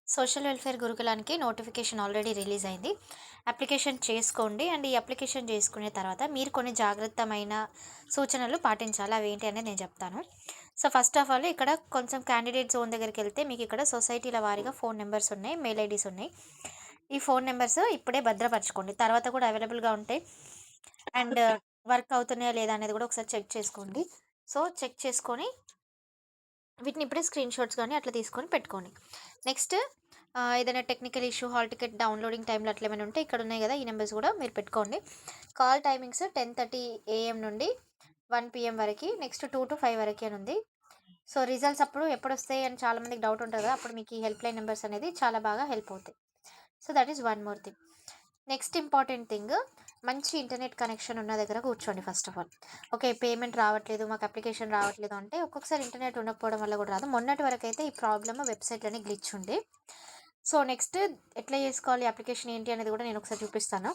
Social welfare గురుకులానికి notification already release అయింది. Application చేసుకోండి. అండ్ ఈ అప్లికేషన్ చేసుకునే తర్వాత మీరు కొన్ని జాగ్రత్తమైన సూచనలు పాటించాలి. అవేంటి అనేది నేను చెప్తాను. సో, ఫస్ట్ ఆఫ్ ఆల్ ఇక్కడ కొంచెం క్యాండిడేట్ జోన్ దగ్గరికెళ్తే మీకు ఇక్కడ సొసైటీల వారీగా ఫోన్ నంబర్స్ ఉన్నాయి. మెయిల్ ఐడీస్ ఉన్నాయి. ఈ ఫోన్ నంబర్స్ ఇప్పుడే భద్రపరచుకోండి. తర్వాత కూడా అవైలబుల్‌గా ఉంటాయి. అండ్ వర్క్ అవుతున్నాయా లేదా అనేది కూడా ఒకసారి చెక్ చేసుకోండి. సో, చెక్ చేసుకొని వీటిని ఇప్పుడే స్క్రీన్‌షాట్స్ గాని అట్లా తీసుకొని పెట్టుకోండి. నెక్స్ట్ ఏదైనా technical issue, hall ticket downloading టైమ్‌లో అట్లా ఏమైనా ఉంటే ఇక్కడ ఉన్నాయి గదా! ఈ నంబర్స్ గూడా మీరు పెట్టుకోండి. కాల్ టైమింగ్స్ 10:30 ఏఎం నుండి 1 పీఎం వరకి. నెక్స్ట్ 2-5 వరకి అని ఉంది. సో, రిజల్ట్స్ అప్పుడు ఎప్పుడొస్తాయి అని చాలా మందికి డౌట్ ఉంటది గదా! అప్పుడు మీకు ఈ హెల్ప్‌లైన్ నంబర్స్ అనేది చాలా బాగా హెల్ప్ అవుతాయి. So, that is one more thing. Next important thing, మంచి ఇంటర్నెట్ కనెక్షన్ ఉన్న దగ్గర కూర్చోండి first of all. Okay. Payment రావట్లేదు, మాకు అప్లికేషన్ రావట్లేదు అంటే ఒక్కొక్కసారి ఇంటర్నెట్ ఉండకపోవడం వల్ల కూడా రాదు. మొన్నటి వరకైతే ఈ ప్రాబ్లమ్ వెబ్‌సైట్‌లోనే గ్లిచ్ ఉండే. సో, నెక్స్ట్ ఎట్లా చేసుకోవాలి, అప్లికేషన్ ఏంటి అనేది కూడా నేను ఒకసారి చూపిస్తాను.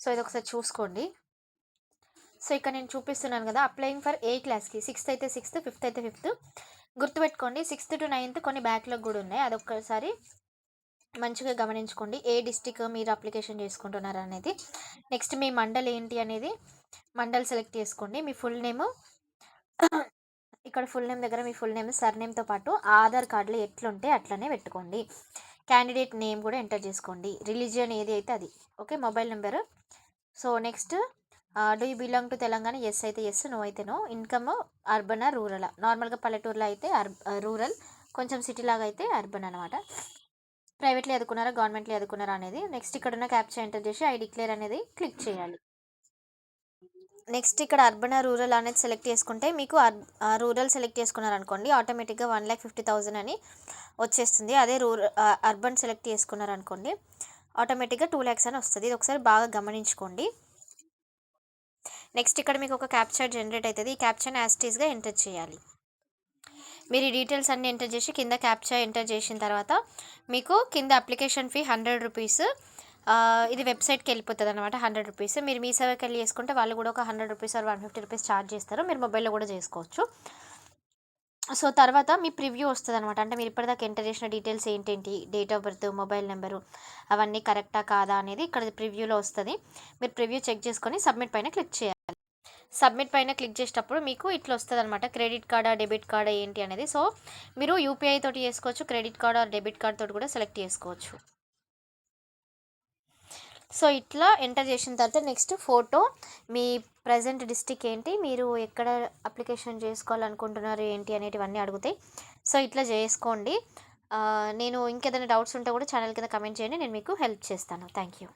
సో, ఇదొకసారి చూసుకోండి. సో, ఇక్కడ నేను చూపిస్తున్నాను కదా! అప్లయింగ్ ఫర్ ఏ క్లాస్‌కి, సిక్స్త్ అయితే సిక్స్త్, ఫిఫ్త్ అయితే ఫిఫ్త్. గుర్తుపెట్టుకోండి, సిక్స్త్ టు నైన్త్ కొన్ని బ్యాక్‌లాగ్ కూడా ఉన్నాయి. అదొక్కసారి మంచిగా గమనించుకోండి. ఏ డిస్ట్రిక్ట్ మీరు అప్లికేషన్ చేసుకుంటున్నారనేది. నెక్స్ట్ మీ మండల్ ఏంటి అనేది మండల్ సెలెక్ట్ చేసుకోండి. మీ ఫుల్ నేము ఇక్కడ ఫుల్ నేమ్ దగ్గర మీ ఫుల్ నేమ్, సర్‌నేమ్‌తో పాటు ఆధార్ కార్డ్‌లో ఎట్లుంటే అట్లనే పెట్టుకోండి. క్యాండిడేట్ నేమ్ కూడా ఎంటర్ చేసుకోండి. రిలీజియన్ ఏది అయితే అది. Okay. Mobile number. So, next do you belong to Telangana? Yes అయితే యెస్. నో అయితే నో. ఇన్‌కమ్ అర్బనా? రూరలా? నార్మల్‌గా పల్లెటూరులో అయితే రూరల్. కొంచెం సిటీలాగా అయితే అర్బన్ అనమాట. ప్రైవేట్‌లో చదువుకున్నారా? గవర్నమెంట్‌లో చదువుకున్నారా అనేది. నెక్స్ట్ ఇక్కడున్న క్యాప్చా ఎంటర్ చేసి ఐ డిక్లేర్ అనేది క్లిక్ చేయాలి. నెక్స్ట్ ఇక్కడ అర్బనా, రూరల్ అనేది సెలెక్ట్ చేసుకుంటే మీకు రూరల్ సెలెక్ట్ చేసుకున్నారనుకోండి ఆటోమేటిక్‌గా 1,50,000 అని వచ్చేస్తుంది. అదే అర్బన్ సెలెక్ట్ చేసుకున్నారనుకోండి ఆటోమేటిక్‌గా 2,00,000 అని వస్తది. ఇది ఒకసారి బాగా గమనించుకోండి. నెక్స్ట్ ఇక్కడ మీకు ఒక క్యాప్చా జనరేట్ అయితది. ఈ క్యాప్చాని యాజ్ ఇట్ ఈస్‌గా ఎంటర్ చేయాలి. మీరు ఈ డీటెయిల్స్ అన్నీ ఎంటర్ చేసి కింద క్యాప్చా ఎంటర్ చేసిన తర్వాత మీకు కింద అప్లికేషన్ ఫీ రూ. 100. ఇది వెబ్‌సైట్‌కి వెళ్ళిపోతదనమాట. రూ. 100. మీరు మీ సేవకెళ్ళి చేసుకుంటే వాళ్ళు కూడా ఒక రూ. 100 ఆర్ రూ. 150 చార్జ్ చేస్తారు. మీరు మొబైల్‌లో కూడా చేసుకోవచ్చు. సో, తర్వాత మీ ప్రివ్యూ వస్తదనమాట. అంటే మీరు ఇప్పటిదాకా ఎంటర్ చేసిన డీటెయిల్స్ ఏంటేంటి, date of birth, mobile number అవన్నీ కరెక్టా కాదా అనేది ఇక్కడ ప్రివ్యూలో వస్తది. మీరు ప్రివ్యూ చెక్ చేసుకొని సబ్మిట్ పైన క్లిక్ చేయాలి. సబ్మిట్ పైన క్లిక్ చేసేటప్పుడు మీకు ఇట్లా వస్తదనమాట. క్రెడిట్ కార్డా, డెబిట్ కార్డా ఏంటి అనేది. సో, మీరు యూపీఐ తోటి చేసుకోవచ్చు. Credit card or debit card తోటి కూడా సెలెక్ట్ చేసుకోవచ్చు. సో, ఇట్లా ఎంటర్ చేసిన తర్వాత నెక్స్ట్ ఫోటో, మీ ప్రెజెంట్ డిస్ట్రిక్ట్ ఏంటి, మీరు ఎక్కడ అప్లికేషన్ చేసుకోవాలనుకుంటున్నారు ఏంటి అనేటివన్నీ అడుగుతాయి. సో, ఇట్లా చేసుకోండి. నేను ఇంకేదైనా డౌట్స్ ఉంటే కూడా ఛానల్ కింద కమెంట్ చేయండి. నేను మీకు హెల్ప్ చేస్తాను. Thank you.